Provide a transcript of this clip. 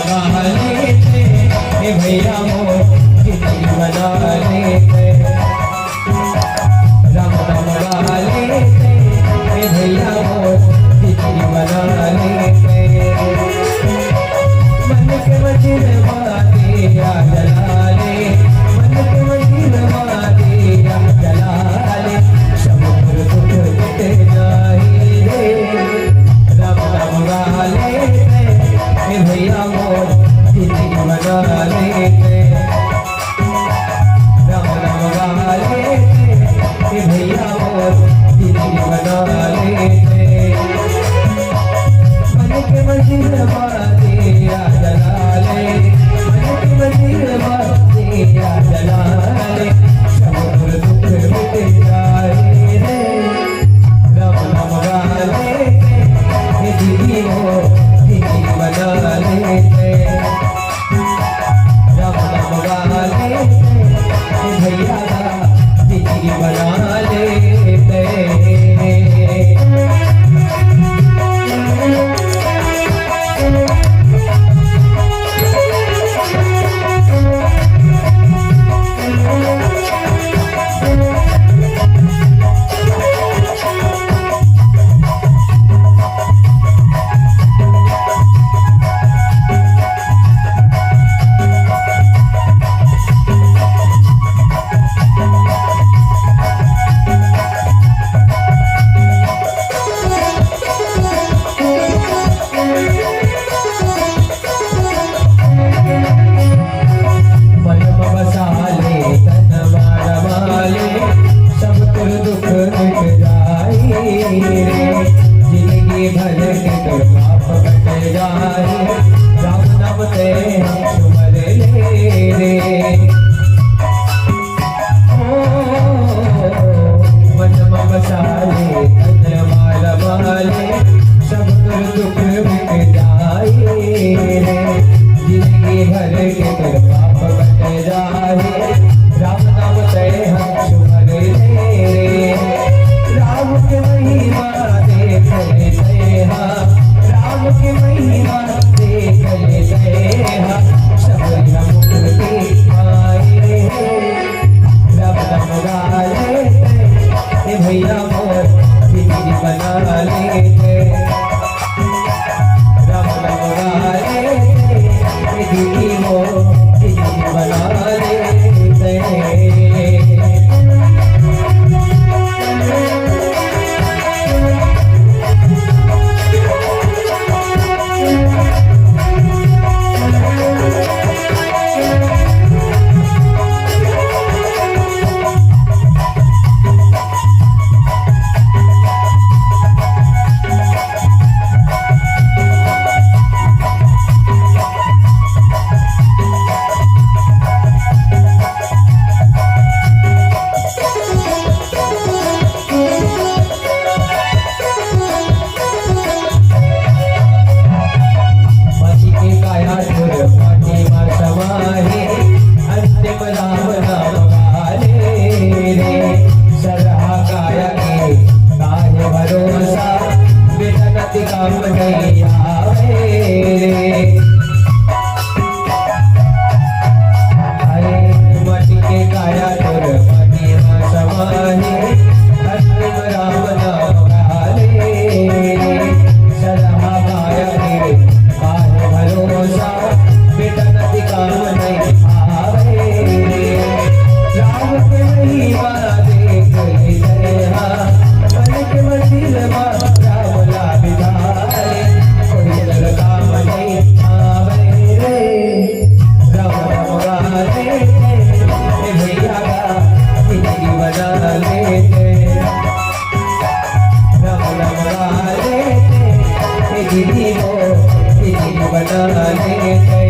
बना लेते हे भैया मोर जिंदगी बना लेते राम नाम गा लेते हे भैया मोर जिंदगी बना लेते मन के मंदिर मादिया जला ले मन के मंदिर मादिया जला ले समुद्र दुख मिट जाए रे राम नाम गा लेते हे भैया मोर जिंदगी बना लेते राम नाम गा लेते हे भैया मोर जिंदगी बना लेते मन के मंदिर मादिया जला ले मन के मंदिर मादिया जला ले समुद्र दुख मिट जाए रे राम नाम गा लेते हे दीदी हो जिंदगी बना लेते राम नाम गा लेते हे भैया जिंदगी बना लेते जिंदगी भर के पाप कट जाए राम नाम ते सुमर ले रे मन मसाले तन माले सब दुख मिट जाए रे जिंदगी भर के पाप कट जाए राम नाम ते सुमर ले रे राम के महिमा देख लेते राम की महिमा देख लेते सब मुक्ति पाए राम नाम गा लेते हे भैया मोर जिंदगी बना लेते राम नाम गा लेते हे दीदी मोर जिंदगी बना लेते काम नहीं आवे रे अरे मटी के काया तोर पानी में समाहे अंतिम राम नाम गाले सदा काया तेरे काहे भरोसा बेटा नदी काम नहीं आवे रे राम के महिमा देख ले मन के मंदिर में राम ला बिधारे कोई जल काम नहीं आवे रे राम नाम गा लेते हे भैया जिंदगी बना लेते राम नाम गा लेते हे दीदी हो जिंदगी बना लेते